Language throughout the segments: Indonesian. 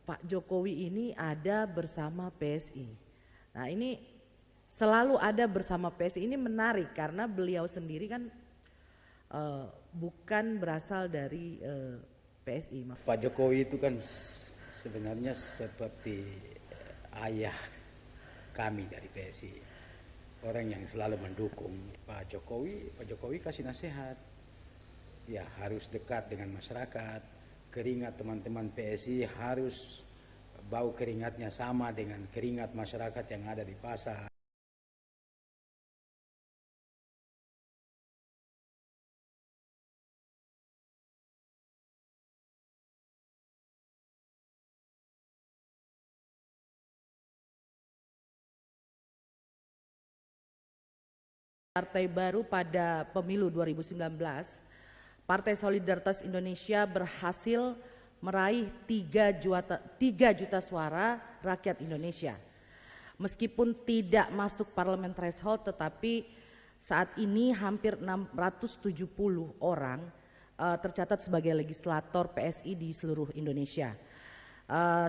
Pak Jokowi ini ada bersama PSI. Nah ini selalu ada bersama PSI, ini menarik karena beliau sendiri kan bukan berasal dari PSI. Pak Jokowi itu kan sebenarnya seperti ayah kami dari PSI, orang yang selalu mendukung Pak Jokowi. Pak Jokowi kasih nasihat, ya harus dekat dengan masyarakat. Keringat teman-teman PSI harus bau keringatnya sama dengan keringat masyarakat yang ada di pasar. Partai baru pada pemilu 2019, Partai Solidaritas Indonesia berhasil meraih 3 juta suara rakyat Indonesia. Meskipun tidak masuk parlemen threshold, tetapi saat ini hampir 670 orang tercatat sebagai legislator PSI di seluruh Indonesia.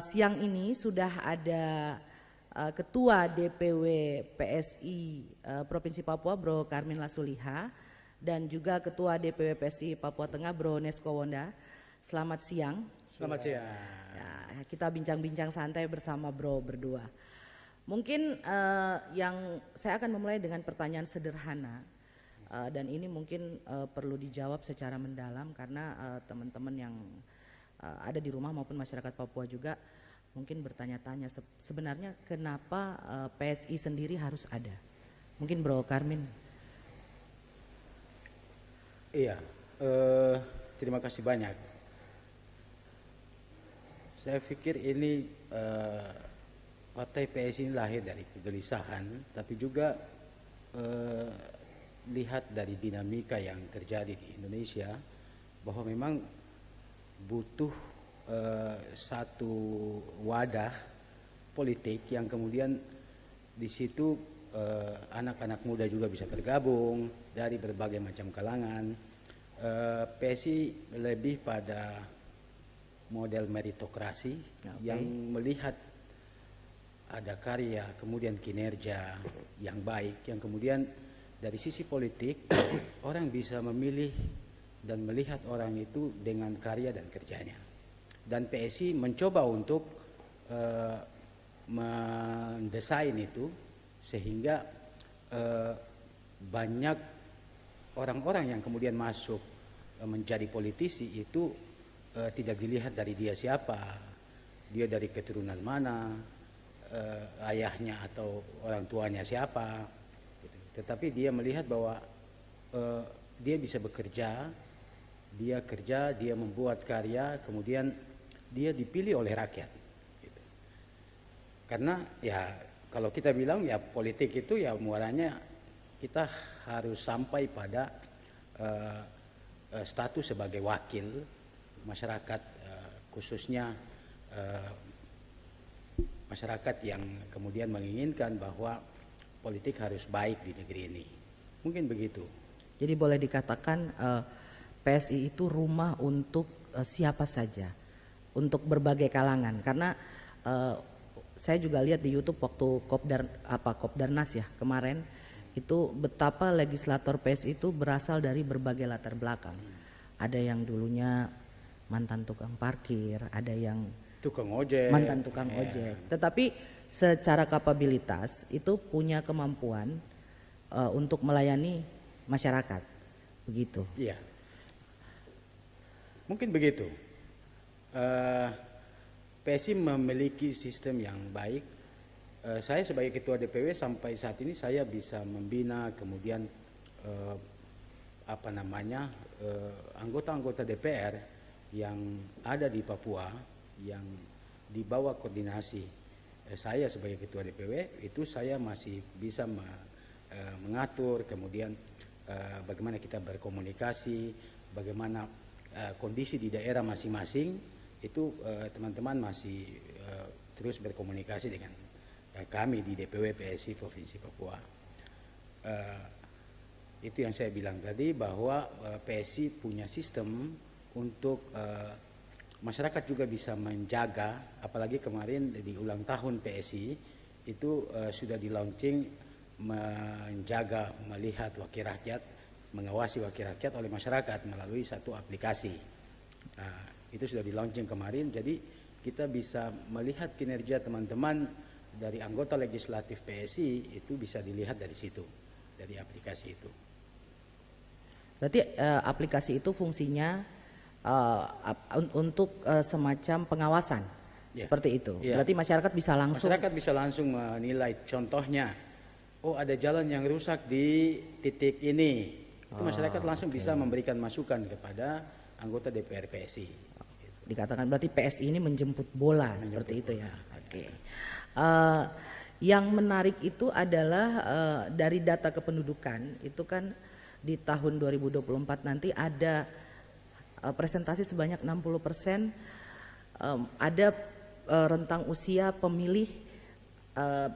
Siang ini sudah ada Ketua DPW PSI Provinsi Papua Bro Karmin Lasuliha dan juga Ketua DPW PSI Papua Tengah Bro Nesko Wonda. Selamat siang. Selamat siang. Ya, kita bincang-bincang santai bersama Bro berdua. Mungkin yang saya akan memulai dengan pertanyaan sederhana dan ini mungkin perlu dijawab secara mendalam karena teman-teman yang ada di rumah maupun masyarakat Papua juga mungkin bertanya-tanya sebenarnya kenapa PSI sendiri harus ada. Mungkin Bro Karmin. Iya, terima kasih banyak. Saya pikir ini partai PSI ini lahir dari kegelisahan, tapi juga lihat dari dinamika yang terjadi di Indonesia bahwa memang butuh satu wadah politik yang kemudian di situ anak-anak muda juga bisa bergabung dari berbagai macam kalangan. PSI lebih pada model meritokrasi yang melihat ada karya kemudian kinerja yang baik, yang kemudian dari sisi politik orang bisa memilih dan melihat orang itu dengan karya dan kerjanya. Dan PSI mencoba untuk mendesain itu sehingga banyak orang-orang yang kemudian masuk menjadi politisi itu tidak dilihat dari dia siapa, dia dari keturunan mana, ayahnya atau orang tuanya siapa, tetapi dia melihat bahwa dia bisa bekerja, dia kerja, dia membuat karya, kemudian dia dipilih oleh rakyat. Gitu. Karena ya kalau kita bilang ya politik itu ya muaranya kita harus sampai pada status sebagai wakil masyarakat, khususnya masyarakat yang kemudian menginginkan bahwa politik harus baik di negeri ini. Mungkin begitu. Jadi boleh dikatakan PSI itu rumah untuk siapa saja, untuk berbagai kalangan. Karena saya juga lihat di YouTube waktu Kopdarnas ya kemarin itu betapa legislator PSI itu berasal dari berbagai latar belakang. Ada yang dulunya mantan tukang parkir, ada yang tukang ojek, mantan tukang ojek. Tetapi secara kapabilitas itu punya kemampuan untuk melayani masyarakat, begitu. Iya, mungkin begitu. PSI memiliki sistem yang baik. Saya sebagai ketua DPW sampai saat ini saya bisa membina kemudian anggota-anggota DPR yang ada di Papua yang di bawah koordinasi saya sebagai ketua DPW itu saya masih bisa mengatur kemudian bagaimana kita berkomunikasi, bagaimana kondisi di daerah masing-masing itu teman-teman masih terus berkomunikasi dengan kami di DPW PSI Provinsi Papua. Itu yang saya bilang tadi bahwa PSI punya sistem untuk masyarakat juga bisa menjaga, apalagi kemarin di ulang tahun PSI itu sudah di launching menjaga, melihat wakil rakyat, mengawasi wakil rakyat oleh masyarakat melalui satu aplikasi. Nah, itu sudah di launching kemarin, jadi kita bisa melihat kinerja teman-teman dari anggota legislatif PSI itu bisa dilihat dari situ, dari aplikasi itu. Berarti aplikasi itu fungsinya untuk semacam pengawasan, seperti itu. Berarti masyarakat bisa langsung. Masyarakat bisa langsung menilai, contohnya, oh ada jalan yang rusak di titik ini. Itu masyarakat langsung bisa memberikan masukan kepada anggota DPR PSI. Dikatakan berarti PSI ini menjemput bola, seperti itu ya. Oke. Yang menarik itu adalah dari data kependudukan itu kan di tahun 2024 nanti ada presentasi sebanyak 60%, ada rentang usia pemilih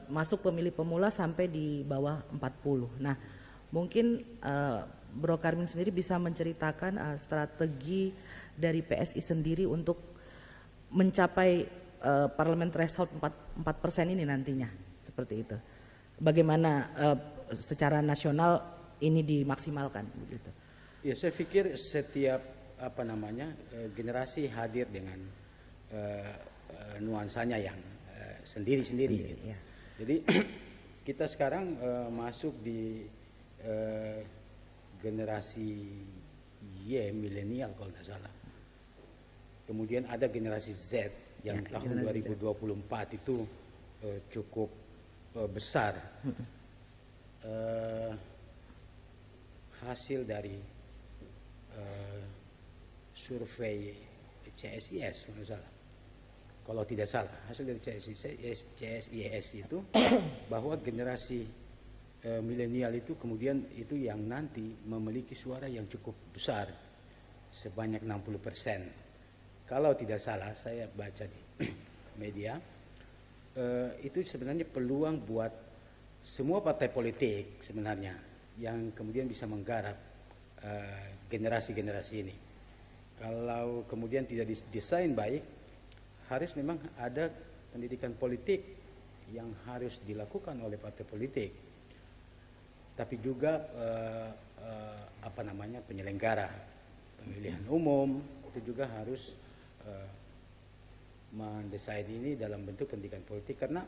masuk pemilih pemula sampai di bawah 40. Nah, mungkin Bro Karmin sendiri bisa menceritakan strategi dari PSI sendiri untuk mencapai parlemen threshold 4% ini nantinya, seperti itu. Bagaimana secara nasional ini dimaksimalkan begitu? Ya, saya pikir setiap generasi hadir dengan nuansanya yang sendiri-sendiri. Gitu. Ya. Jadi kita sekarang masuk di generasi Y, milenial kalau tidak salah. Kemudian ada generasi Z yang tahun 2024 itu cukup besar. Hasil dari survei CSIS kalau tidak salah, hasil dari CSIS itu bahwa generasi milenial itu kemudian itu yang nanti memiliki suara yang cukup besar sebanyak 60%. Kalau tidak salah, saya baca di media itu sebenarnya peluang buat semua partai politik sebenarnya yang kemudian bisa menggarap generasi-generasi ini. Kalau kemudian tidak didesain baik, harus memang ada pendidikan politik yang harus dilakukan oleh partai politik, tapi juga penyelenggara pemilihan umum itu juga harus mendesain ini dalam bentuk pendidikan politik, karena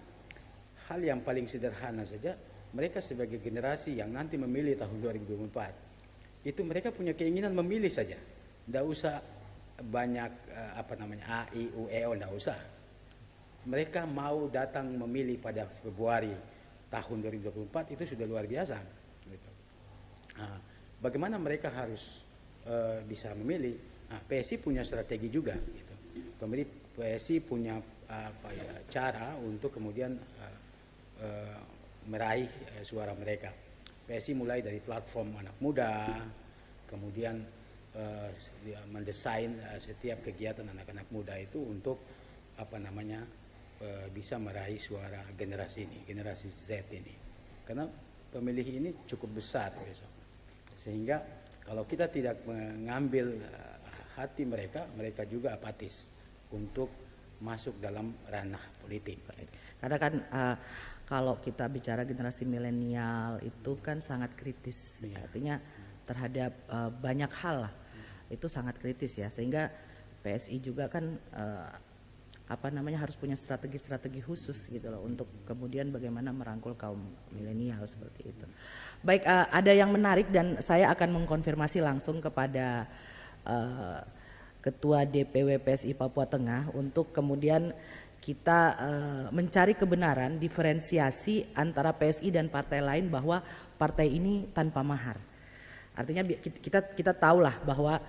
hal yang paling sederhana saja, mereka sebagai generasi yang nanti memilih tahun 2024 itu mereka punya keinginan memilih saja, tidak usah banyak A, I, U, E, O, tidak usah. Mereka mau datang memilih pada Februari tahun 2024 itu sudah luar biasa. Gitu. Nah, bagaimana mereka harus bisa memilih? Nah, PSI punya strategi juga. Gitu. Pemilih PSI punya cara untuk kemudian meraih suara mereka. PSI mulai dari platform anak muda, kemudian mendesain setiap kegiatan anak-anak muda itu untuk bisa meraih suara generasi ini, generasi Z ini. Karena pemilih ini cukup besar besok. Sehingga kalau kita tidak mengambil hati mereka, mereka juga apatis untuk masuk dalam ranah politik. Karena kan kalau kita bicara generasi milenial itu kan sangat kritis, artinya terhadap banyak hal lah, itu sangat kritis ya, sehingga PSI juga kan harus punya strategi-strategi khusus gitu loh untuk kemudian bagaimana merangkul kaum milenial seperti itu. Baik, ada yang menarik dan saya akan mengkonfirmasi langsung kepada Ketua DPW PSI Papua Tengah untuk kemudian kita mencari kebenaran diferensiasi antara PSI dan partai lain bahwa partai ini tanpa mahar. Artinya kita tahulah bahwa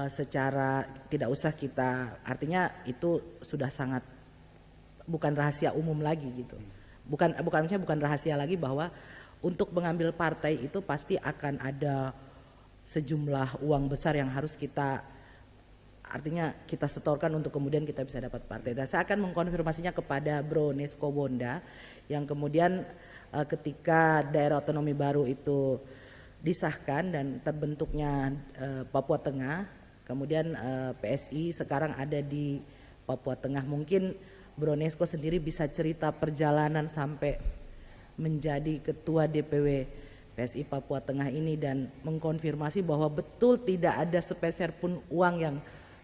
secara tidak usah kita, artinya itu sudah sangat bukan rahasia umum lagi gitu. Bukan rahasia lagi bahwa untuk mengambil partai itu pasti akan ada sejumlah uang besar yang harus kita setorkan untuk kemudian kita bisa dapat partai. Dan saya akan mengkonfirmasinya kepada Bro Nesko Bonda yang kemudian ketika daerah otonomi baru itu disahkan dan terbentuknya Papua Tengah, kemudian PSI sekarang ada di Papua Tengah. Mungkin Bro Nesko sendiri bisa cerita perjalanan sampai menjadi ketua DPW PSI Papua Tengah ini dan mengkonfirmasi bahwa betul tidak ada sepeser pun uang yang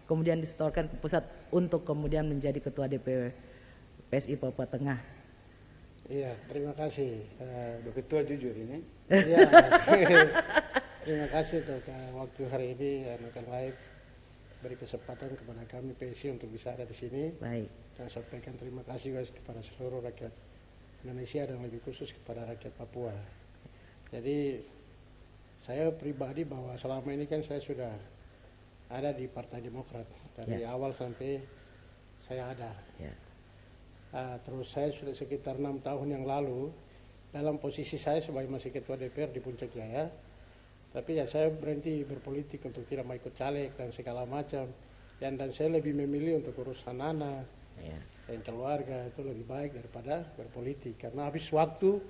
kemudian disetorkan ke pusat untuk kemudian menjadi ketua DPW PSI Papua Tengah. Iya, terima kasih. Udah ketua jujur ini. Iya, terima kasih untuk waktu hari ini akan live beri kesempatan kepada kami PSI untuk bisa ada di sini. Baik. Dan sampaikan terima kasih guys kepada seluruh rakyat Indonesia dan lebih khusus kepada rakyat Papua. Jadi saya pribadi bahwa selama ini kan saya sudah ada di Partai Demokrat dari awal sampai saya ada. Ya. Terus saya sudah sekitar 6 tahun yang lalu dalam posisi saya sebagai masih ketua DPR di Puncak Jaya, tapi ya saya berhenti berpolitik untuk tidak mau ikut caleg dan segala macam, dan saya lebih memilih untuk urusan anak dan keluarga itu lebih baik daripada berpolitik karena habis waktu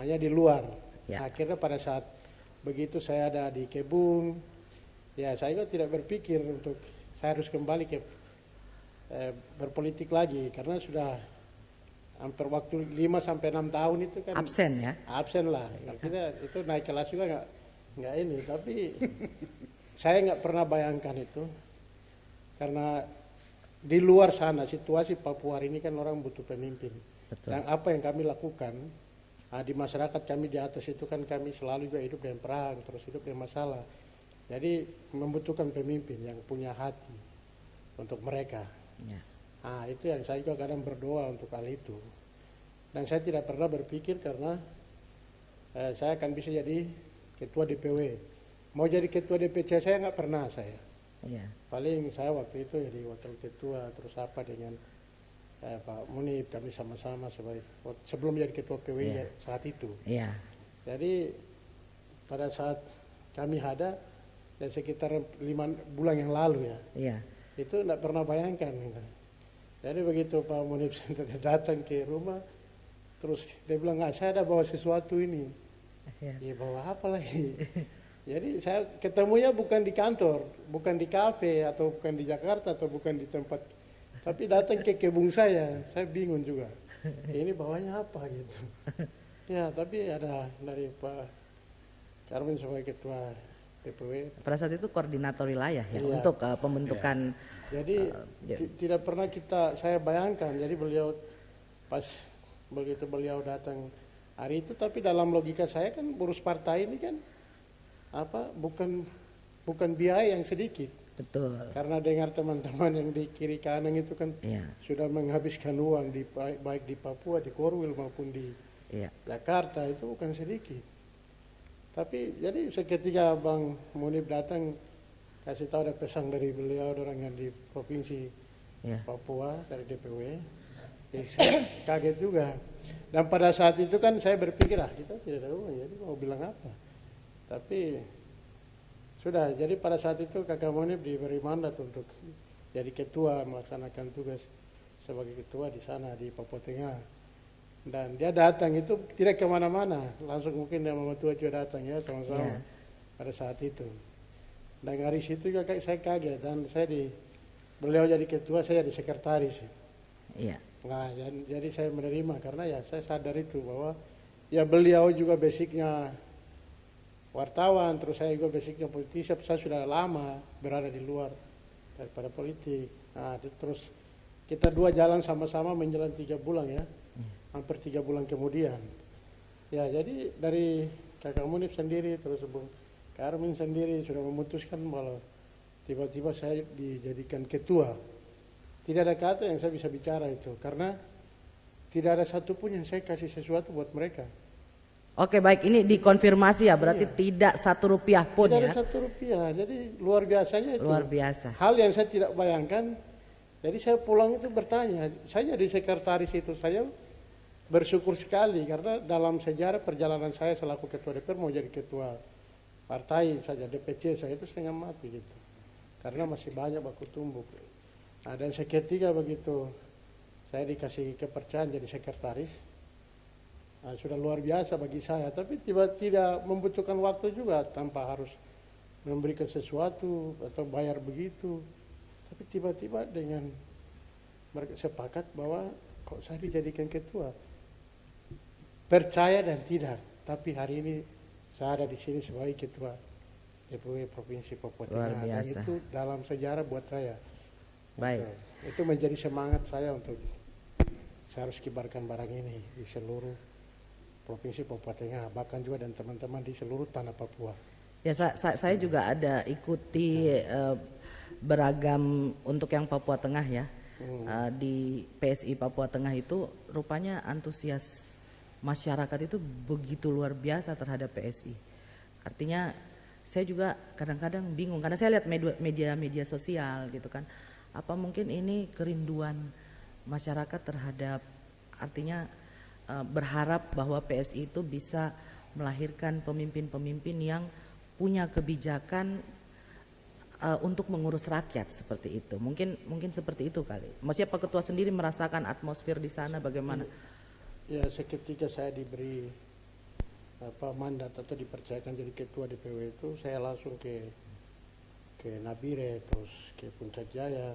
hanya di luar. Akhirnya pada saat begitu saya ada di Kebun, ya saya juga tidak berpikir untuk saya harus kembali ke berpolitik lagi karena sudah hampir waktu 5 sampai 6 tahun itu kan Absen ya? Absen lah. Artinya itu naik kelas juga nggak ini, tapi saya nggak pernah bayangkan itu karena di luar sana situasi Papua hari ini kan orang butuh pemimpin. Betul. Dan apa yang kami lakukan di masyarakat kami di atas itu kan kami selalu juga hidup dengan perang, terus hidup dengan masalah. Jadi membutuhkan pemimpin yang punya hati untuk mereka. Ya. Itu yang saya juga kadang berdoa untuk hal itu. Dan saya tidak pernah berpikir karena saya akan bisa jadi ketua DPW. Mau jadi ketua DPC saya nggak pernah saya. Ya. Paling saya waktu itu jadi wakil ketua terus apa dengan Pak Munib kami sama-sama sebelum jadi ketua PWI saat itu. Iya. Jadi pada saat kami ada dan sekitar 5 bulan yang lalu ya. Iya. Itu tidak pernah bayangkan gitu. Jadi begitu Pak Munib datang ke rumah, terus dia bilang, saya ada bawa sesuatu ini. Ya bawa apa lagi? Jadi saya ketemunya bukan di kantor, bukan di kafe, atau bukan di Jakarta, atau bukan di tempat, tapi datang ke kebun saya bingung juga. Ini bawanya apa gitu. Ya tapi ada dari Pak Karmin sebagai ketua DPW. Pada saat itu koordinator wilayah ya Iya. untuk pembentukan. Jadi tidak pernah saya bayangkan. Jadi beliau pas begitu beliau datang hari itu, tapi dalam logika saya kan urus partai ini kan bukan biaya yang sedikit. Betul. Karena dengar teman-teman yang di kiri kanan itu kan sudah menghabiskan uang baik di Papua, di Korwil maupun di Jakarta, itu bukan sedikit. Tapi jadi seketika Bang Munib datang kasih tahu ada pesan dari beliau orang yang di provinsi Papua dari DPW, saya kaget juga. Dan pada saat itu kan saya berpikir kita tidak ada uang, jadi mau bilang apa. Tapi sudah, jadi pada saat itu Kakak Munib diberi mandat untuk jadi ketua, melaksanakan tugas sebagai ketua di sana di Papua Tengah. Dan dia datang itu tidak kemana-mana, langsung mungkin dia Mama Tua juga datang ya sama-sama pada saat itu. Dan hari situ juga saya kaget dan beliau jadi ketua, saya jadi sekretaris. Iya. Nah, jadi saya menerima karena ya saya sadar itu bahwa ya beliau juga basicnya wartawan, terus saya juga basicnya politisi, saya sudah lama berada di luar daripada politik. Nah, terus kita dua jalan sama-sama menjelang 3 bulan ya. Hampir 3 bulan kemudian. Ya, jadi dari Kakak Munib sendiri terus Bung Karmin sendiri sudah memutuskan bahwa tiba-tiba saya dijadikan ketua. Tidak ada kata yang saya bisa bicara itu karena tidak ada satupun yang saya kasih sesuatu buat mereka. Oke, baik, ini dikonfirmasi ya, berarti tidak 1 rupiah pun tidak ya. ada 1 rupiah, jadi luar biasanya itu. Luar biasa. Hal yang saya tidak bayangkan. Jadi saya pulang itu bertanya, saya jadi sekretaris itu saya bersyukur sekali karena dalam sejarah perjalanan saya selaku ketua DPR mau jadi ketua partai saja DPC saya itu setengah mati gitu karena masih banyak baku tumbuk. Nah, dan seketika begitu saya dikasih kepercayaan jadi sekretaris, sudah luar biasa bagi saya, tapi tidak membutuhkan waktu juga tanpa harus memberikan sesuatu atau bayar begitu. Tapi tiba-tiba dengan mereka sepakat bahwa kok saya dijadikan ketua. Percaya dan tidak, tapi hari ini saya ada di sini sebagai ketua DPW Provinsi Papua Luar Tengah. Dan biasa. itu dalam sejarah buat saya. Baik. Itu menjadi semangat saya untuk saya harus kibarkan barang ini di seluruh Provinsi Papua Tengah, bahkan juga dan teman-teman di seluruh tanah Papua. Ya, saya juga ada ikuti beragam untuk yang Papua Tengah ya. Di PSI Papua Tengah itu rupanya antusias masyarakat itu begitu luar biasa terhadap PSI. Artinya saya juga kadang-kadang bingung karena saya lihat media sosial gitu kan. Apa mungkin ini kerinduan masyarakat terhadap, artinya berharap bahwa PSI itu bisa melahirkan pemimpin-pemimpin yang punya kebijakan untuk mengurus rakyat seperti itu. Mungkin seperti itu kali. Maksudnya Pak Ketua sendiri merasakan atmosfer di sana bagaimana? Ya, seketika saya diberi mandat atau dipercayakan jadi ketua DPW itu, saya langsung ke Nabire, terus ke Puncak Jaya,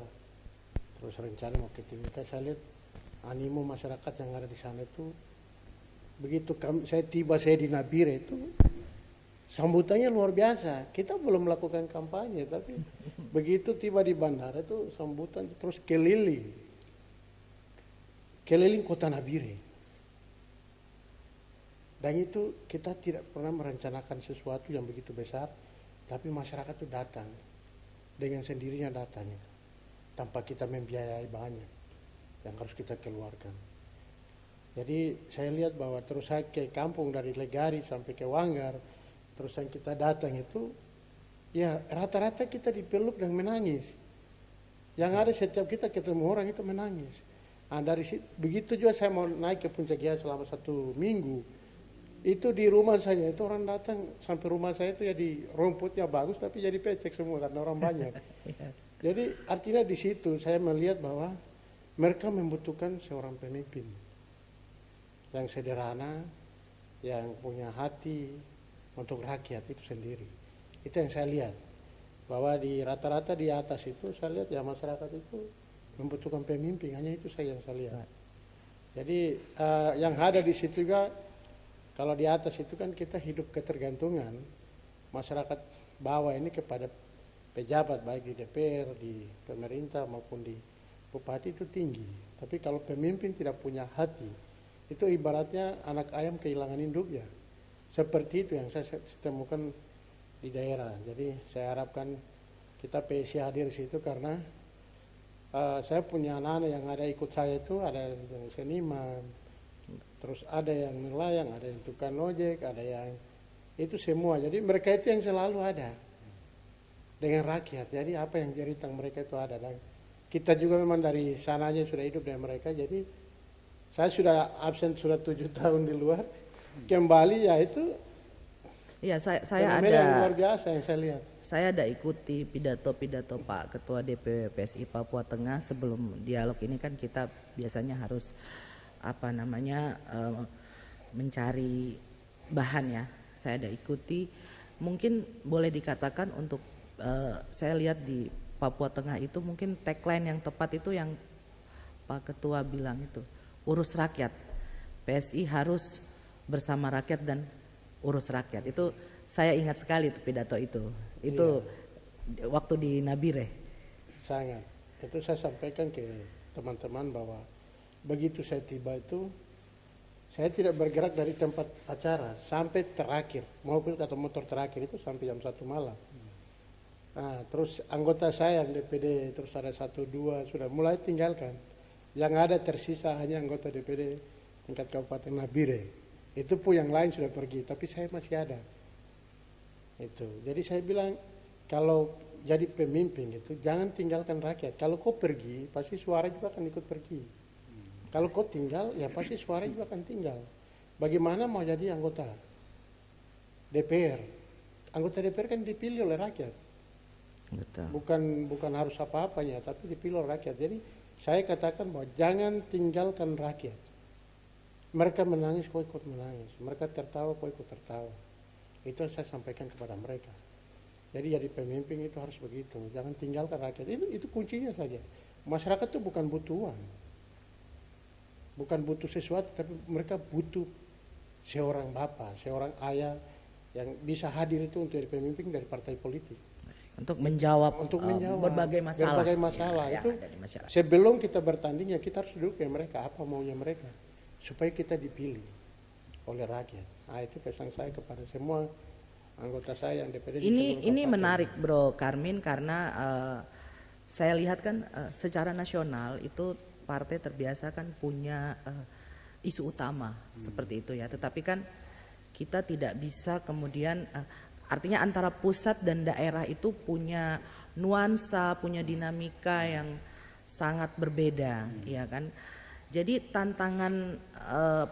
terus rencana mau ke Timika. Saya lihat animo masyarakat yang ada di sana itu, begitu saya di Nabire itu sambutannya luar biasa. Kita belum melakukan kampanye, tapi begitu tiba di bandara itu sambutan terus keliling kota Nabire. Dan itu kita tidak pernah merencanakan sesuatu yang begitu besar, tapi masyarakat itu datang dengan sendirinya datang itu, tanpa kita membiayai banyak yang harus kita keluarkan. Jadi saya lihat bahwa terus saya ke kampung dari Legari sampai ke Wanggar, terus yang kita datang itu, ya rata-rata kita dipeluk dan menangis. Yang ada setiap kita ketemu orang itu menangis. Nah, dari situ, begitu juga saya mau naik ke Puncak Jaya selama 1 minggu. Itu di rumah saya itu orang datang sampai rumah saya itu ya di rumputnya bagus tapi jadi pecek semua karena orang banyak. Jadi artinya di situ saya melihat bahwa mereka membutuhkan seorang pemimpin yang sederhana, yang punya hati untuk rakyat itu sendiri. Itu yang saya lihat, bahwa di rata-rata di atas itu saya lihat ya masyarakat itu membutuhkan pemimpin, hanya itu saja yang saya lihat. Jadi yang ada di situ juga, kalau di atas itu kan kita hidup ketergantungan masyarakat bawah ini kepada pejabat baik di DPR, di pemerintah maupun di bupati itu tinggi. Tapi kalau pemimpin tidak punya hati, itu ibaratnya anak ayam kehilangan induknya. Seperti itu yang saya temukan di daerah. Jadi saya harapkan kita PSI hadir di situ karena saya punya anak-anak yang ada ikut saya itu, ada yang seniman, terus ada yang nelayan, ada yang tukang ojek, ada yang itu semua. Jadi mereka itu yang selalu ada dengan rakyat. Jadi apa yang jadi tentang mereka itu ada. Dan kita juga memang dari sananya sudah hidup dengan mereka. Jadi saya sudah absen sudah 7 tahun di luar. Kembali ya itu. Iya, saya ada yang luar biasa yang saya lihat. Saya ada ikuti pidato Pak Ketua DPW PSI Papua Tengah. Sebelum dialog ini kan kita biasanya harus mencari bahan ya. Saya ada ikuti. Mungkin boleh dikatakan untuk saya lihat di Papua Tengah itu mungkin tagline yang tepat itu yang Pak Ketua bilang itu, urus rakyat. PSI harus bersama rakyat dan urus rakyat. Itu saya ingat sekali itu pidato itu. Itu waktu di Nabire. Sangat. Itu saya sampaikan ke teman-teman bahwa begitu saya tiba itu, saya tidak bergerak dari tempat acara sampai terakhir, mobil atau motor terakhir itu sampai jam 1 malam. Nah, terus anggota saya yang DPD terus ada 1-2 sudah mulai tinggalkan. Yang ada tersisa hanya anggota DPD tingkat Kabupaten Nabire. Itu pun yang lain sudah pergi, tapi saya masih ada. Itu. Jadi saya bilang kalau jadi pemimpin itu jangan tinggalkan rakyat. Kalau kau pergi, pasti suara juga akan ikut pergi. Kalau kau tinggal, ya pasti suara juga akan tinggal. Bagaimana mau jadi anggota DPR? Anggota DPR kan dipilih oleh rakyat. Betul. Bukan harus apa-apanya, tapi dipilih oleh rakyat. Jadi saya katakan bahwa jangan tinggalkan rakyat. Mereka menangis, kau ikut menangis. Mereka tertawa, kau ikut tertawa. Itu yang saya sampaikan kepada mereka. Jadi jadi pemimpin itu harus begitu, jangan tinggalkan rakyat. Itu kuncinya saja. Masyarakat itu bukan butuh uang, bukan butuh sesuatu, tapi mereka butuh seorang bapak, seorang ayah yang bisa hadir itu untuk jadi pemimpin dari partai politik. Untuk menjawab, berbagai masalah. Berbagai masalah Ya, itu masyarakat. sebelum kita bertanding ya kita harus duduk ya mereka apa maunya mereka supaya kita dipilih oleh rakyat. Nah itu pesan saya kepada semua anggota saya yang DPD. Ini menarik Bro Karmin karena saya lihat kan secara nasional itu partai terbiasa kan punya isu utama seperti itu ya. Tetapi kan kita tidak bisa kemudian artinya antara pusat dan daerah itu punya nuansa, punya dinamika yang sangat berbeda, ya kan. Jadi tantangan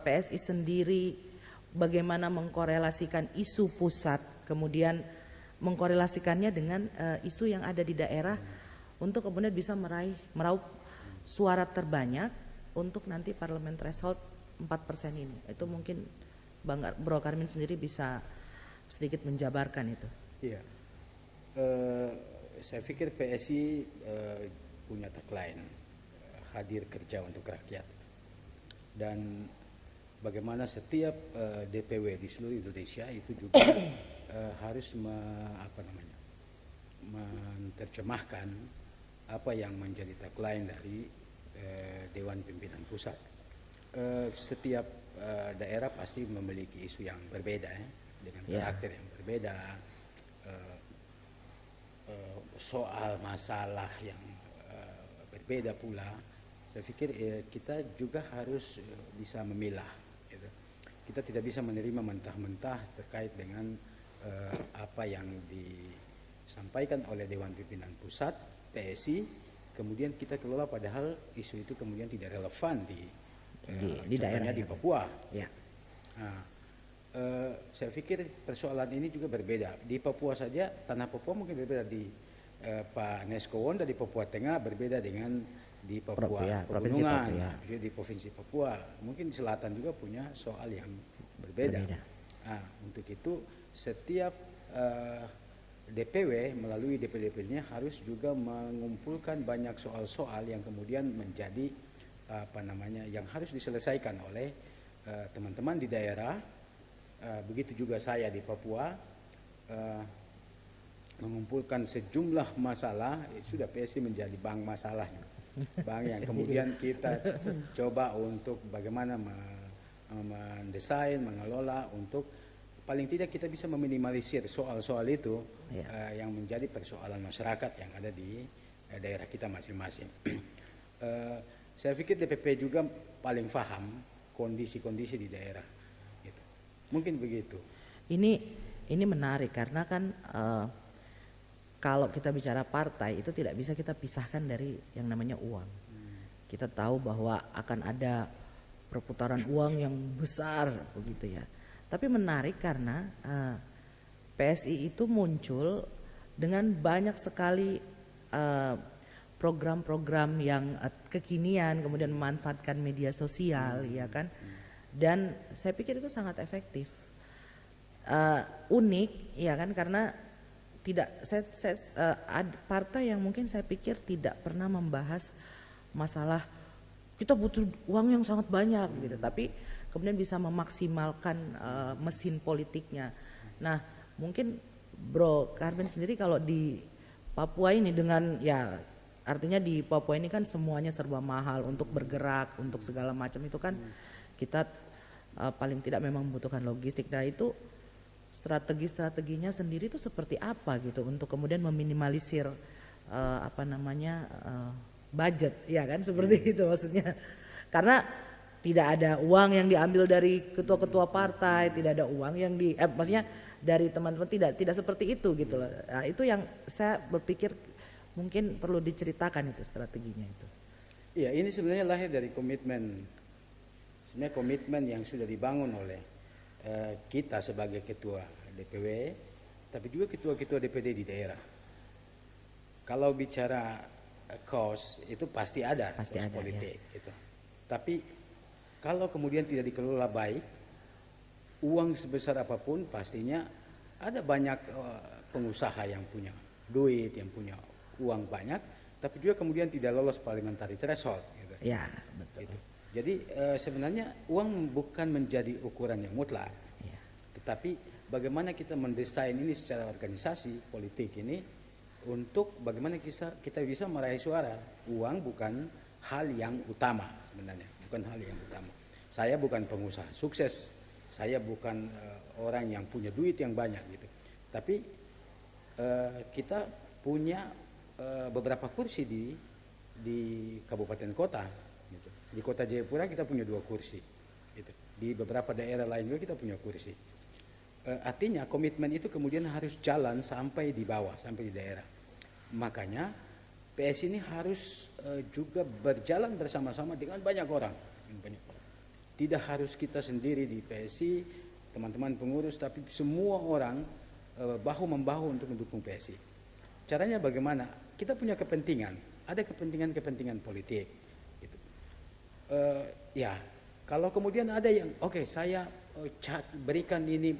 PSI sendiri bagaimana mengkorelasikan isu pusat, kemudian mengkorelasikannya dengan isu yang ada di daerah untuk kemudian bisa meraup suara terbanyak untuk nanti parlemen threshold 4% ini. Itu mungkin Bro Karmin sendiri bisa sedikit menjabarkan itu. Iya, saya pikir PSI punya tagline hadir kerja untuk rakyat, dan bagaimana setiap DPW di seluruh Indonesia itu juga harus menerjemahkan apa yang menjadi tagline dari Dewan Pimpinan Pusat. Setiap daerah pasti memiliki isu yang berbeda dengan karakter yang berbeda, soal masalah yang berbeda pula. Saya pikir kita juga harus bisa memilah gitu. Kita tidak bisa menerima mentah-mentah terkait dengan apa yang disampaikan oleh Dewan Pimpinan Pusat PSI, kemudian kita kelola padahal isu itu kemudian tidak relevan di daerahnya di Papua. Ya. Nah, saya pikir persoalan ini juga berbeda. Di Papua saja, tanah Papua mungkin berbeda di Pak Nesko Wonda di Papua Tengah berbeda dengan di Papua Pegunungan, di Provinsi Papua. Mungkin di selatan juga punya soal yang berbeda. Nah, untuk itu setiap DPW melalui DPD-nya harus juga mengumpulkan banyak soal-soal yang kemudian menjadi yang harus diselesaikan oleh teman-teman di daerah. Begitu juga saya di Papua mengumpulkan sejumlah masalah. Sudah PSI menjadi bank masalahnya, bank yang kemudian kita coba untuk bagaimana mendesain, mengelola untuk paling tidak kita bisa meminimalisir soal-soal itu yang menjadi persoalan masyarakat yang ada di daerah kita masing-masing. Saya pikir DPP juga paling paham kondisi-kondisi di daerah. Gitu. Mungkin begitu. Ini menarik karena kan kalau kita bicara partai itu tidak bisa kita pisahkan dari yang namanya uang. Kita tahu bahwa akan ada perputaran uang yang besar begitu ya. Tapi menarik karena PSI itu muncul dengan banyak sekali program-program yang kekinian, kemudian memanfaatkan media sosial, ya kan. Dan saya pikir itu sangat efektif, unik, ya kan, karena partai yang mungkin saya pikir tidak pernah membahas masalah kita butuh uang yang sangat banyak gitu, tapi kemudian bisa memaksimalkan mesin politiknya. Nah, mungkin Bro Karmin sendiri kalau di Papua ini dengan artinya di Papua ini kan semuanya serba mahal untuk bergerak, untuk segala macam itu kan kita paling tidak memang membutuhkan logistik. Nah itu strategi-strateginya sendiri itu seperti apa gitu untuk kemudian meminimalisir budget, ya kan, seperti itu maksudnya. Karena tidak ada uang yang diambil dari ketua-ketua partai, tidak ada uang yang maksudnya dari teman-teman, tidak seperti itu gitu loh. Nah, itu yang saya berpikir mungkin perlu diceritakan itu strateginya itu. Iya, ini sebenarnya lahir dari komitmen yang sudah dibangun oleh kita sebagai ketua DPW, tapi juga ketua-ketua DPD di daerah. Kalau bicara cost itu pasti ada cost politik gitu. Tapi kalau kemudian tidak dikelola baik, uang sebesar apapun pastinya ada banyak pengusaha yang punya duit, yang punya uang banyak, tapi juga kemudian tidak lolos parliamentary threshold. Gitu. Ya, betul. Gitu. Jadi sebenarnya uang bukan menjadi ukuran yang mutlak, Ya. tetapi bagaimana kita mendesain ini secara organisasi politik ini untuk bagaimana kita bisa meraih suara. Uang bukan hal yang utama sebenarnya, bukan hal yang utama. Saya bukan pengusaha sukses, saya bukan orang yang punya duit yang banyak gitu. Tapi kita punya beberapa kursi di kabupaten kota. Gitu. Di kota Jayapura kita punya 2 kursi. Gitu. Di beberapa daerah lain juga kita punya kursi. Artinya komitmen itu kemudian harus jalan sampai di bawah, sampai di daerah. Makanya PSI ini harus juga berjalan bersama-sama dengan banyak orang. Tidak harus kita sendiri di PSI, teman-teman pengurus, tapi semua orang bahu-membahu untuk mendukung PSI. Caranya bagaimana? Kita punya kepentingan, ada kepentingan politik. Gitu. Ya, kalau kemudian ada yang, oke, saya berikan ini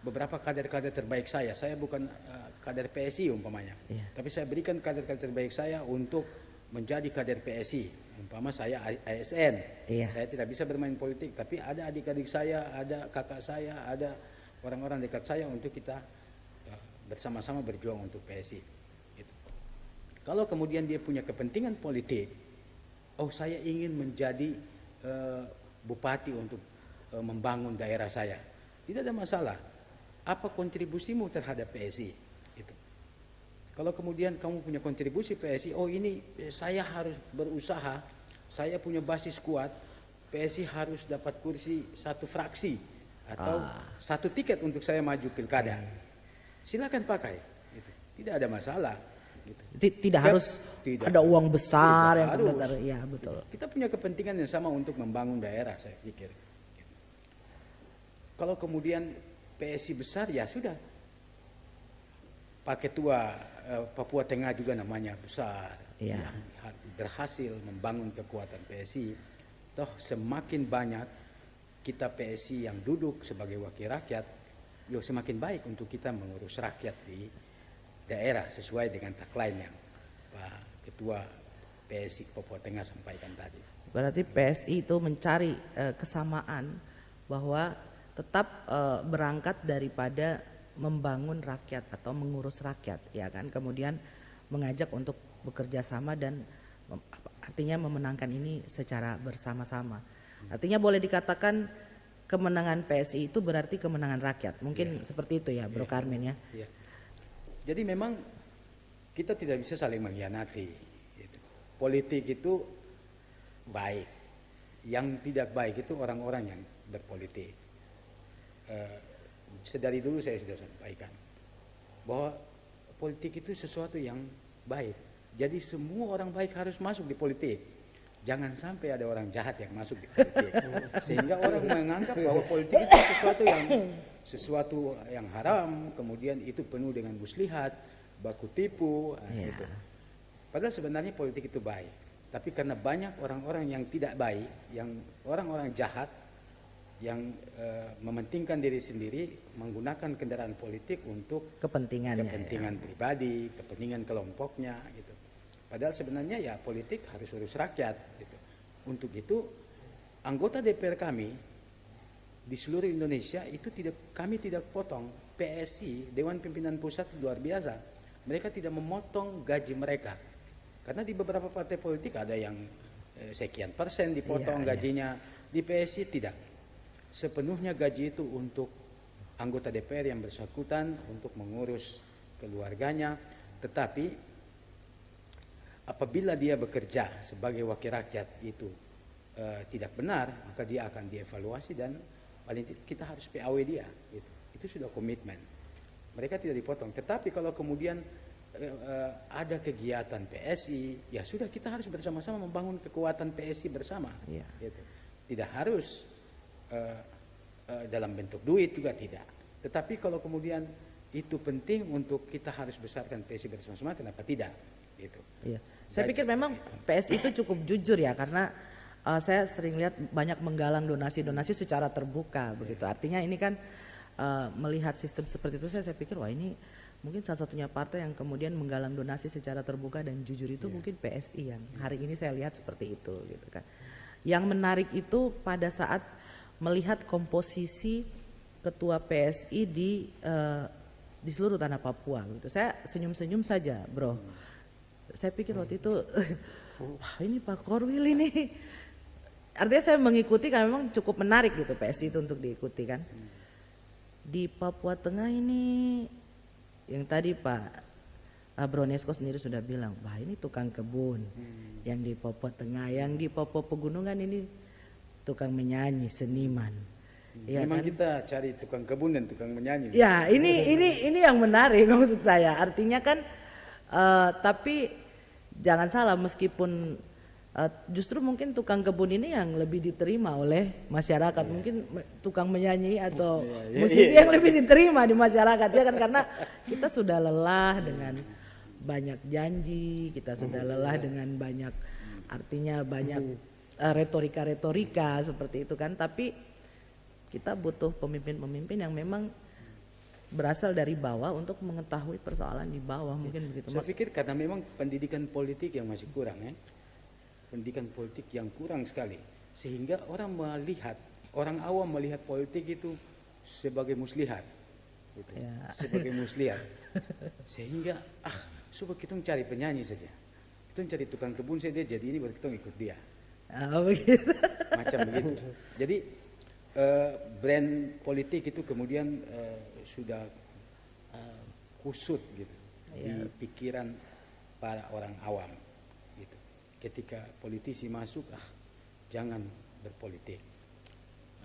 beberapa kader-kader terbaik saya bukan kader PSI umpamanya, tapi saya berikan kader-kader terbaik saya untuk menjadi kader PSI. Umpama saya ASN, saya tidak bisa bermain politik, tapi ada adik-adik saya, ada kakak saya, ada orang-orang dekat saya untuk kita bersama-sama berjuang untuk PSI. Gitu. Kalau kemudian dia punya kepentingan politik, saya ingin menjadi bupati untuk membangun daerah saya, tidak ada masalah. Apa kontribusimu terhadap PSI? Gitu. Kalau kemudian kamu punya kontribusi PSI, ini saya harus berusaha, saya punya basis kuat, PSI harus dapat kursi 1 fraksi atau 1 tiket untuk saya maju pilkada. Silakan pakai, gitu. Tidak ada masalah. Gitu. Tidak harus ada uang besar yang terdaftar. Ya, betul. Kita punya kepentingan yang sama untuk membangun daerah, saya pikir. Gitu. Kalau kemudian PSI besar, ya sudah. Pak Ketua Papua Tengah juga namanya besar, yang berhasil membangun kekuatan PSI. Toh semakin banyak kita PSI yang duduk sebagai wakil rakyat, semakin baik untuk kita mengurus rakyat di daerah sesuai dengan tagline yang Pak Ketua PSI Papua Tengah sampaikan tadi. Berarti PSI itu mencari kesamaan bahwa tetap berangkat daripada membangun rakyat atau mengurus rakyat, ya kan, kemudian mengajak untuk bekerja sama dan artinya memenangkan ini secara bersama-sama. Artinya boleh dikatakan kemenangan PSI itu berarti kemenangan rakyat, mungkin seperti itu ya, Bro Karmin ya. Ya. Jadi memang kita tidak bisa saling mengkhianati. Gitu. Politik itu baik, yang tidak baik itu orang-orang yang berpolitik. Sedari dulu saya sudah sampaikan bahwa politik itu sesuatu yang baik. Jadi semua orang baik harus masuk di politik. Jangan sampai ada orang jahat yang masuk di politik. Sehingga orang menganggap bahwa politik itu sesuatu yang haram, kemudian itu penuh dengan muslihat, baku tipu, gitu. Padahal sebenarnya politik itu baik. Tapi karena banyak orang-orang yang tidak baik, yang orang-orang jahat, yang mementingkan diri sendiri, menggunakan kendaraan politik untuk kepentingan pribadi, kepentingan kelompoknya gitu. Padahal sebenarnya ya politik harus urus rakyat gitu. Untuk itu anggota DPR kami di seluruh Indonesia itu kami tidak potong. PSI, Dewan Pimpinan Pusat luar biasa. Mereka tidak memotong gaji mereka. Karena di beberapa partai politik ada yang sekian persen dipotong gajinya. Di PSI tidak. Sepenuhnya gaji itu untuk anggota DPR yang bersangkutan untuk mengurus keluarganya, tetapi apabila dia bekerja sebagai wakil rakyat itu tidak benar, maka dia akan dievaluasi dan paling kita harus PAW dia. Gitu. Itu sudah komitmen. Mereka tidak dipotong. Tetapi kalau kemudian ada kegiatan PSI, ya sudah kita harus bersama-sama membangun kekuatan PSI bersama. Gitu. Tidak harus dalam bentuk duit juga tidak. Tetapi kalau kemudian itu penting untuk kita harus besarkan PSI bersama-sama, kenapa tidak? Gitu. Iya. Saya pikir memang PSI itu cukup jujur ya, karena saya sering lihat banyak menggalang donasi-donasi secara terbuka begitu. Artinya ini kan melihat sistem seperti itu saya pikir wah ini mungkin salah satunya partai yang kemudian menggalang donasi secara terbuka dan jujur itu mungkin PSI yang hari ini saya lihat seperti itu gitu kan. Yang menarik itu pada saat melihat komposisi ketua PSI di seluruh tanah Papua gitu. Saya senyum-senyum saja, Bro. Saya pikir waktu itu wah, ini Pak Korwil ini. Artinya saya mengikuti karena memang cukup menarik gitu PSI itu untuk diikuti kan. Di Papua Tengah ini yang tadi Pak Bronesko sendiri sudah bilang, wah ini tukang kebun yang di Papua Tengah, yang di Papua Pegunungan ini tukang menyanyi, seniman. Ya Memang kan? kita cari tukang kebun dan tukang menyanyi. Ya ini yang menarik maksud saya. Artinya kan tapi jangan salah meskipun justru mungkin tukang kebun ini yang lebih diterima oleh masyarakat, mungkin tukang menyanyi atau musisi yang lebih diterima di masyarakat ya kan, karena kita sudah lelah dengan banyak janji, kita sudah lelah dengan banyak artinya banyak retorika seperti itu kan, tapi kita butuh pemimpin-pemimpin yang memang berasal dari bawah untuk mengetahui persoalan di bawah, mungkin begitu. Saya pikir karena memang pendidikan politik yang masih kurang pendidikan politik yang kurang sekali, sehingga orang awam melihat politik itu sebagai muslihat gitu. Sebagai muslihat sehingga coba kita cari penyanyi saja, kita cari tukang kebun saja dia jadi ini baru kita ikut dia Begitu. macam begitu. Jadi brand politik itu kemudian sudah kusut gitu di pikiran para orang awam gitu. Ketika politisi masuk, jangan berpolitik.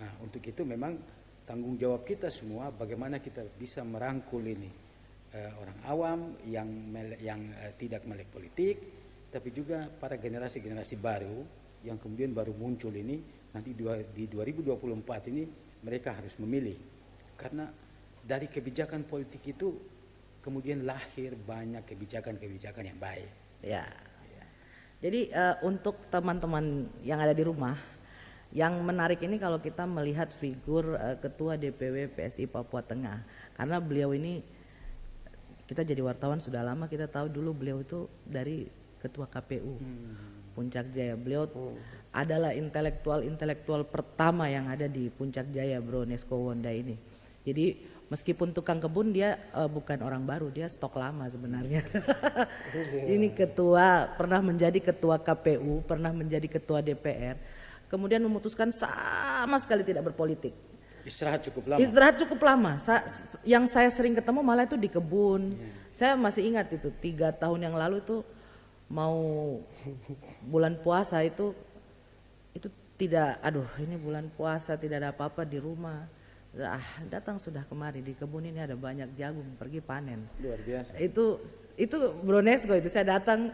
Nah, untuk itu memang tanggung jawab kita semua bagaimana kita bisa merangkul ini orang awam yang tidak melek politik, tapi juga para generasi-generasi baru yang kemudian baru muncul ini nanti di 2024 ini mereka harus memilih, karena dari kebijakan politik itu kemudian lahir banyak kebijakan-kebijakan yang baik. Ya. Jadi untuk teman-teman yang ada di rumah, yang menarik ini kalau kita melihat figur Ketua DPW PSI Papua Tengah, karena beliau ini kita jadi wartawan sudah lama, kita tahu dulu beliau itu dari Ketua KPU Puncak Jaya. Beliau adalah intelektual pertama yang ada di Puncak Jaya, Bro Nesko Wonda ini. Jadi meskipun tukang kebun dia bukan orang baru, dia stok lama sebenarnya. Ini pernah menjadi ketua KPU, pernah menjadi ketua DPR, kemudian memutuskan sama sekali tidak berpolitik. Istirahat cukup lama. Yang saya sering ketemu malah itu di kebun. Saya masih ingat itu 3 tahun yang lalu itu mau bulan puasa itu tidak, ini bulan puasa tidak ada apa-apa di rumah. Datang sudah kemari di kebun ini ada banyak jagung, pergi panen. Luar biasa. Itu Bro Nesko itu saya datang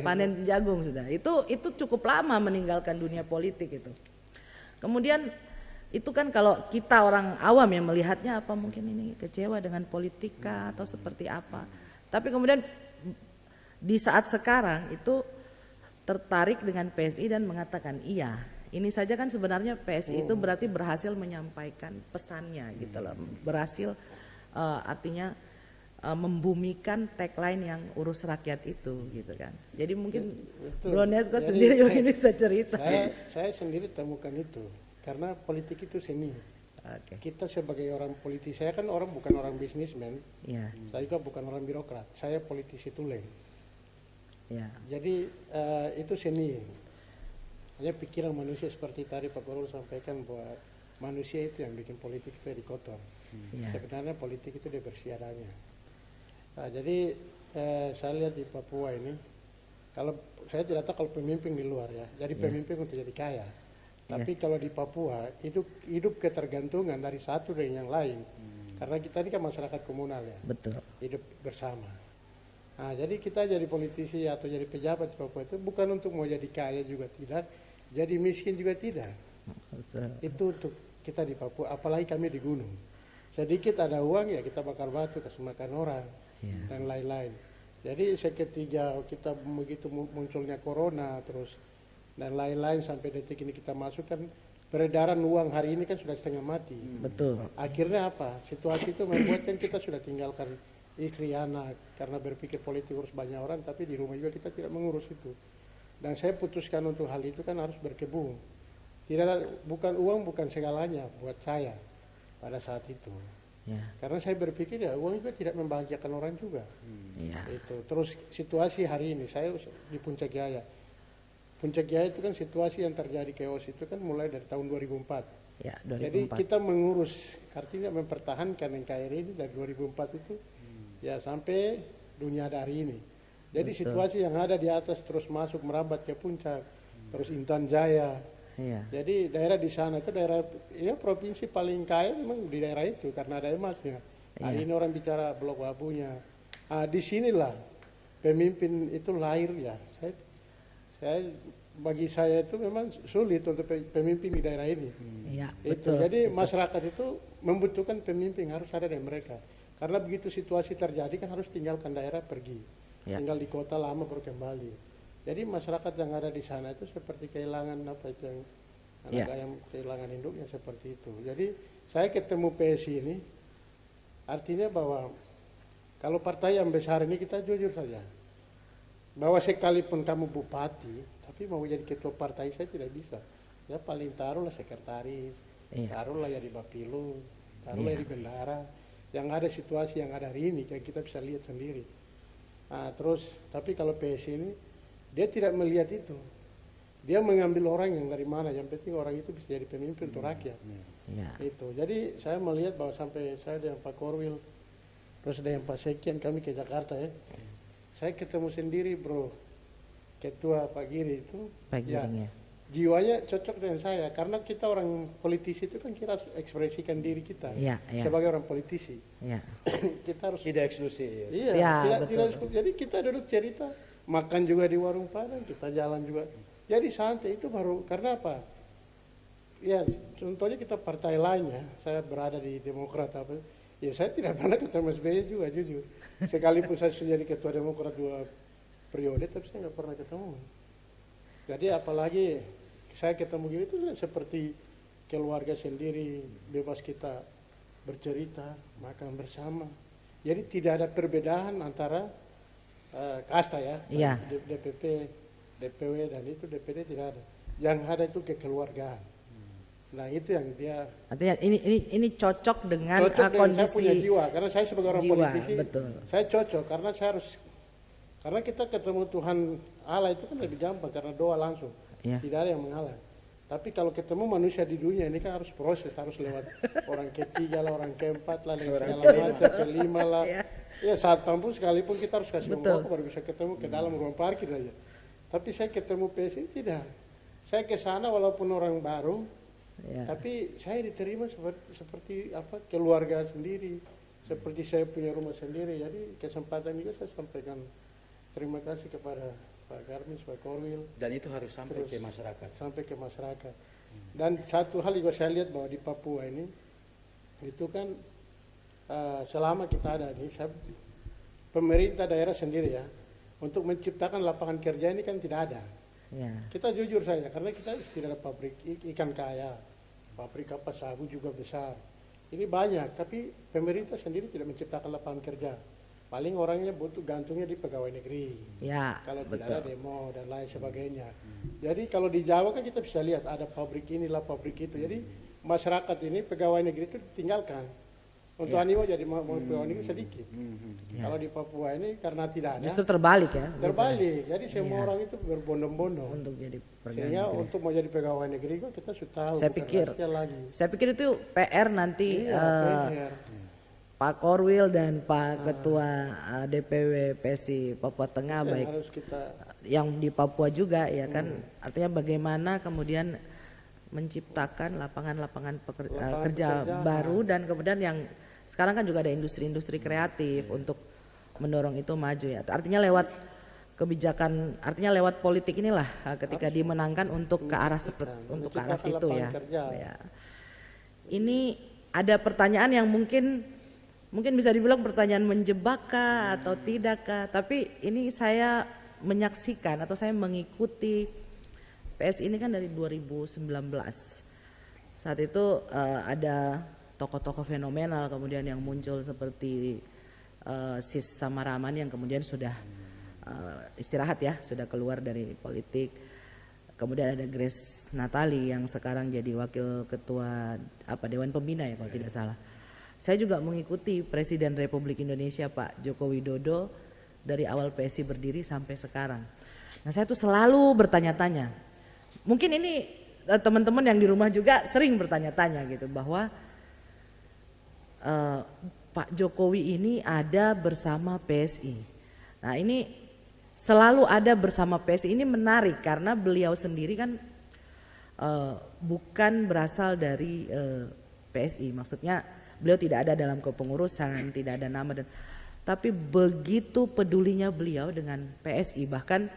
panen jagung sudah. Itu cukup lama meninggalkan dunia politik itu. Kemudian itu kan kalau kita orang awam yang melihatnya apa mungkin ini kecewa dengan politika atau seperti apa. Tapi kemudian di saat sekarang itu tertarik dengan PSI dan mengatakan iya. Ini saja kan sebenarnya PSI itu berarti berhasil menyampaikan pesannya gitu loh. Berhasil artinya membumikan tagline yang urus rakyat itu gitu kan. Jadi mungkin Bro Nesko sendiri ini bisa cerita. Saya sendiri temukan itu karena politik itu seni. Kita sebagai orang politisi, saya kan bukan orang bisnismen. Saya juga bukan orang birokrat. Saya politisi tulen. Jadi itu seni. Hanya pikiran manusia seperti tadi Pak Korul sampaikan bahwa manusia itu yang bikin politik itu jadi kotor. Sebenarnya politik itu dia bersih adanya. Nah, jadi saya lihat di Papua ini, kalau saya tidak tahu kalau pemimpin di luar ya, jadi pemimpin untuk jadi kaya. Tapi kalau di Papua itu hidup ketergantungan dari satu dengan yang lain. Karena kita ini kan masyarakat komunal ya. Betul. Hidup bersama. Nah, jadi kita jadi politisi atau jadi pejabat di Papua itu bukan untuk mau jadi kaya juga tidak, jadi miskin juga tidak. Itu untuk kita di Papua, apalagi kami di gunung. Sedikit ada uang ya kita bakar batu, kasih makan orang dan lain-lain. Jadi seketika kita begitu munculnya corona terus dan lain-lain sampai detik ini kita masukkan peredaran uang hari ini kan sudah setengah mati. Betul. Akhirnya apa? Situasi itu membuatkan kita sudah tinggalkan istri, anak, karena berpikir politik urus banyak orang, tapi di rumah juga kita tidak mengurus itu. Dan saya putuskan untuk hal itu kan harus berkebun. Tidak ada, bukan uang bukan segalanya buat saya pada saat itu. Ya. Karena saya berpikir ya uang juga tidak membahagiakan orang juga. Ya. Itu. Terus situasi hari ini saya di Puncak Jaya. Puncak Jaya itu kan situasi yang terjadi chaos itu kan mulai dari tahun 2004. Ya, Jadi 2004. kita mengurus, artinya mempertahankan NKRI ini dari 2004 itu ya sampai dunia hari ini. Jadi Betul. situasi yang ada di atas terus masuk merambat ke puncak, terus Intan Jaya. Iya. Jadi daerah di sana itu daerah ya provinsi paling kaya memang di daerah itu karena ada emasnya. Hari ini orang bicara Blok Wabunya. Disinilah pemimpin itu lahir ya. Bagi saya itu memang sulit untuk pemimpin di daerah ini. Iya, Itu. betul. Jadi masyarakat itu membutuhkan pemimpin harus ada dari mereka. Karena begitu situasi terjadi kan harus tinggalkan daerah pergi. Ya. Tinggal di kota lama baru kembali. Jadi masyarakat yang ada di sana itu seperti kehilangan apa itu yang anak ayam kehilangan induknya seperti itu. Jadi saya ketemu PSI ini artinya bahwa kalau partai yang besar ini kita jujur saja. Bahwa sekalipun kamu bupati, tapi mau jadi ketua partai saya tidak bisa. Ya paling taruhlah sekretaris, taruhlah ya di Bapilu, taruhlah ya di bendara. Yang ada situasi yang ada hari ini, yang kita bisa lihat sendiri. Terus, tapi kalau PSI ini, dia tidak melihat itu. Dia mengambil orang yang dari mana, yang penting orang itu bisa jadi pemimpin untuk rakyat. Ya. Itu. Jadi saya melihat bahwa sampai saya dengan Pak Korwil, terus dengan Pak Sekian kami ke Jakarta ya. Saya ketemu sendiri bro, ketua Pak Giri itu. Pak Giring ya. Jiwanya cocok dengan saya karena kita orang politisi itu kan kita harus ekspresikan diri kita sebagai orang politisi. Ya. Kita harus Tidak eksklusif. iya, Ya, tidak betul. jadi kita duduk cerita, makan juga di warung Padang, kita jalan juga. Jadi santai itu baru karena apa? Ya contohnya kita partai lain ya, saya berada di Demokrat apa, ya saya tidak pernah ketemu SBY juga jujur. Sekalipun saya sudah jadi ketua Demokrat 2 periode, tapi saya nggak pernah ketemu. Jadi apalagi saya ketemu gini itu seperti keluarga sendiri, bebas kita bercerita, makan bersama. Jadi tidak ada perbedaan antara kasta ya, DPP, DPW dan itu DPD tidak ada. Yang ada itu kekeluargaan. Nah itu yang dia Artinya ini cocok dengan dengan saya punya kondisi jiwa karena saya sebagai orang jiwa, politisi betul. saya cocok karena saya harus karena kita ketemu Tuhan Allah itu kan lebih gampang karena doa langsung tidak ada yang menghalang. Tapi kalau ketemu manusia di dunia ini kan harus proses, harus lewat orang ketiga lah, orang keempat lah, dan segala macam, kelima lah. Ya saat pun sekalipun kita harus kasih uang baru bisa ketemu ke dalam ruang parkir aja. Tapi saya ketemu PSI tidak. Saya ke sana walaupun orang baru, tapi saya diterima seperti apa keluarga sendiri, seperti saya punya rumah sendiri. Jadi kesempatan juga saya sampaikan terima kasih kepada Pak Garmis, Pak Korwil. Dan itu harus sampai ke masyarakat. Sampai ke masyarakat. Dan satu hal juga saya lihat bahwa di Papua ini, itu kan selama kita ada ini, pemerintah daerah sendiri ya, untuk menciptakan lapangan kerja ini kan tidak ada. Kita jujur saja, karena kita tidak ada pabrik ikan kaya, pabrik apa sagu juga besar. Ini banyak, tapi pemerintah sendiri tidak menciptakan lapangan kerja. Paling orangnya butuh gantungnya di pegawai negeri. Kalau tidak ada demo dan lain sebagainya. Jadi kalau di Jawa kan kita bisa lihat ada pabrik inilah pabrik itu. Jadi masyarakat ini pegawai negeri itu ditinggalkan. Untuk animo jadi mau pegawai negeri sedikit. Kalau di Papua ini karena tidak ada. Justru terbalik ya. Terbalik. Jadi semua orang itu berbondong-bondong. Untuk jadi sehingga untuk mau jadi pegawai negeri kok kita sudah tahu. Saya pikir itu PR nanti. Pak Korwil dan Pak Ketua DPW PSI Papua Tengah baik yang di Papua juga ya kan artinya bagaimana kemudian menciptakan lapangan-lapangan kerja baru dan kemudian yang sekarang kan juga ada industri-industri kreatif untuk mendorong itu maju ya artinya lewat kebijakan artinya lewat politik inilah ketika dimenangkan untuk ke arah untuk ke arah situ ya. Ini ada pertanyaan yang mungkin bisa dibilang pertanyaan menjebakkah atau tidakkah, tapi ini saya menyaksikan atau saya mengikuti PSI ini kan dari 2019. Saat itu ada tokoh-tokoh fenomenal kemudian yang muncul seperti Sis Samaraman yang kemudian sudah istirahat ya, sudah keluar dari politik. Kemudian ada Grace Natali yang sekarang jadi wakil ketua Dewan Pembina ya kalau tidak salah. Saya juga mengikuti Presiden Republik Indonesia Pak Joko Widodo dari awal PSI berdiri sampai sekarang. Nah saya tuh selalu bertanya-tanya. Mungkin ini teman-teman yang di rumah juga sering bertanya-tanya gitu bahwa Pak Jokowi ini ada bersama PSI. Nah ini selalu ada bersama PSI, ini menarik karena beliau sendiri kan bukan berasal dari PSI, maksudnya beliau tidak ada dalam kepengurusan, tidak ada nama tapi begitu pedulinya beliau dengan PSI. Bahkan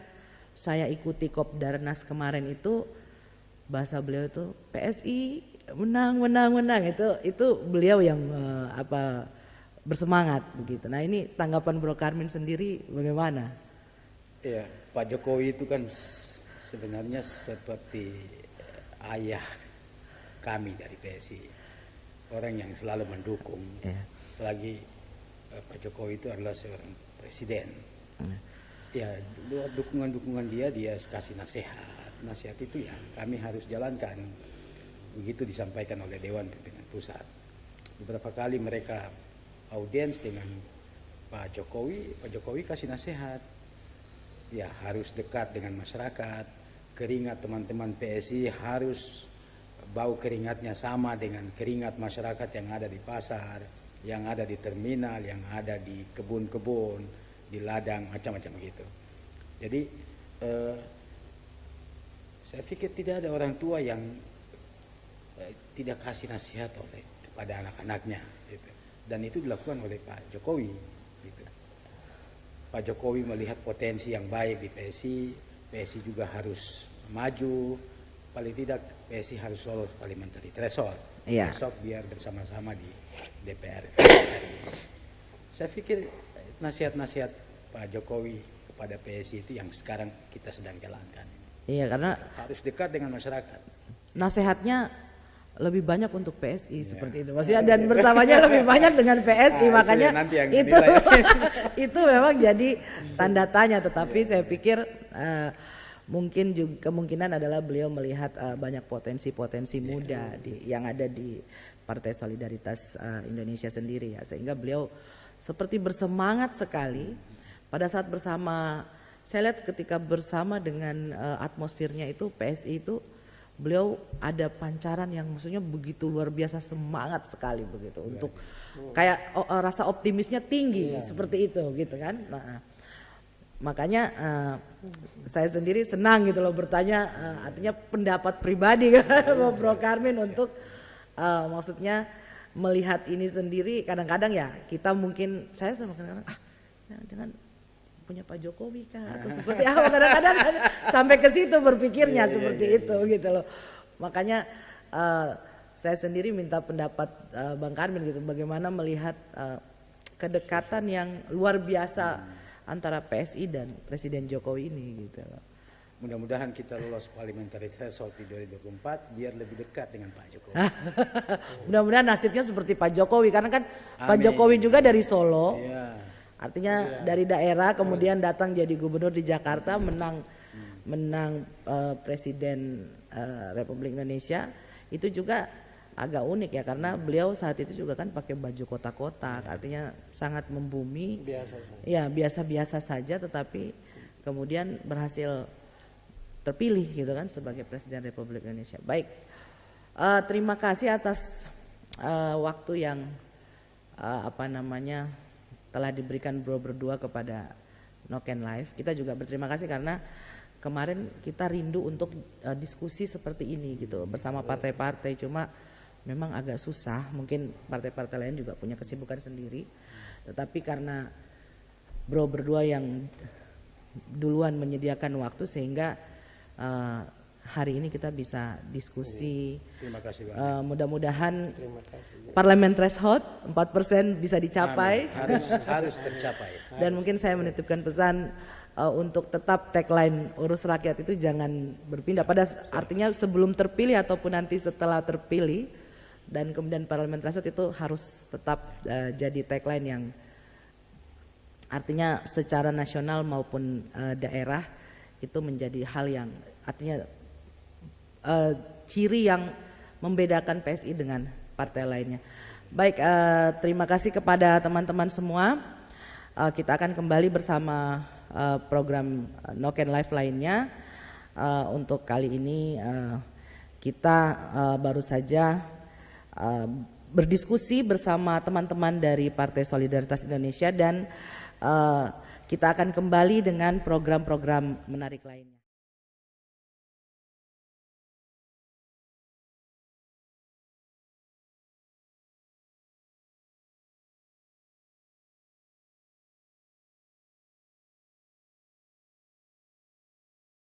saya ikuti Kopdarnas kemarin itu bahasa beliau itu PSI menang itu beliau yang bersemangat begitu. Nah ini tanggapan Bro Karmin sendiri bagaimana? Ya, Pak Jokowi itu kan sebenarnya seperti ayah kami dari PSI, orang yang selalu mendukung. Apalagi Pak Jokowi itu adalah seorang presiden. Ya, dukungan dia kasih nasihat itu ya kami harus jalankan. Begitu disampaikan oleh Dewan Pimpinan Pusat. Beberapa kali mereka audiens dengan Pak Jokowi kasih nasihat. Ya harus dekat dengan masyarakat, keringat teman-teman PSI harus bau keringatnya sama dengan keringat masyarakat yang ada di pasar, yang ada di terminal, yang ada di kebun-kebun, di ladang, macam-macam gitu. Jadi saya pikir tidak ada orang tua yang tidak kasih nasihat kepada anak-anaknya gitu. Dan itu dilakukan oleh Pak Jokowi gitu. Pak Jokowi melihat potensi yang baik di PSI juga harus maju, paling tidak PSI harus lolos parliamentary threshold. Besok biar bersama-sama di DPR. Saya pikir nasihat-nasihat Pak Jokowi kepada PSI itu yang sekarang kita sedang jalankan. Iya, karena harus dekat dengan masyarakat. Nasihatnya lebih banyak untuk PSI seperti itu, maksudnya dan bersamanya lebih banyak dengan PSI, makanya itu memang jadi tanda tanya. Tetapi saya pikir mungkin juga kemungkinan adalah beliau melihat banyak potensi muda yang ada di Partai Solidaritas Indonesia sendiri ya, sehingga beliau seperti bersemangat sekali pada saat bersama. Saya lihat ketika bersama dengan atmosfernya itu PSI itu beliau ada pancaran yang maksudnya begitu luar biasa, semangat sekali begitu untuk kayak rasa optimisnya tinggi seperti itu gitu kan. Nah, makanya saya sendiri senang gitu loh bertanya, artinya pendapat pribadi kan Bro Karmin untuk maksudnya melihat ini sendiri. Kadang-kadang ya kita mungkin saya sama kadang-kadang jangan punya Pak Jokowi kah atau seperti apa, kadang-kadang sampai ke situ berpikirnya seperti itu gitu loh. Makanya saya sendiri minta pendapat Bang Karmin gitu, bagaimana melihat kedekatan yang luar biasa antara PSI dan Presiden Jokowi ini gitu loh. Mudah-mudahan kita lolos parliamentary threshold di 2024 biar lebih dekat dengan Pak Jokowi. Mudah-mudahan nasibnya seperti Pak Jokowi, karena kan Pak Jokowi juga dari Solo. Artinya dari daerah kemudian datang jadi gubernur di Jakarta, menang Presiden Republik Indonesia. Itu juga agak unik ya, karena beliau saat itu juga kan pakai baju kotak-kotak, artinya sangat membumi. Biasa-biasa saja, tetapi kemudian berhasil terpilih gitu kan sebagai Presiden Republik Indonesia. Baik, terima kasih atas waktu yang telah diberikan bro berdua kepada Noken Live. Kita juga berterima kasih karena kemarin kita rindu untuk diskusi seperti ini gitu bersama partai-partai, cuma memang agak susah, mungkin partai-partai lain juga punya kesibukan sendiri, tetapi karena bro berdua yang duluan menyediakan waktu sehingga hari ini kita bisa diskusi. Terima kasih mudah-mudahan parlemen threshold 4% bisa dicapai. Harus tercapai. Dan mungkin saya menitipkan pesan untuk tetap tagline urus rakyat itu jangan berpindah, artinya sebelum terpilih ataupun nanti setelah terpilih dan kemudian parlemen threshold itu harus tetap jadi tagline yang Artinya secara nasional maupun daerah itu menjadi hal yang artinya ciri yang membedakan PSI dengan partai lainnya. Baik, terima kasih kepada teman-teman semua. Kita akan kembali bersama program Noken Live lainnya. Untuk kali ini kita baru saja berdiskusi bersama teman-teman dari Partai Solidaritas Indonesia dan kita akan kembali dengan program-program menarik lainnya.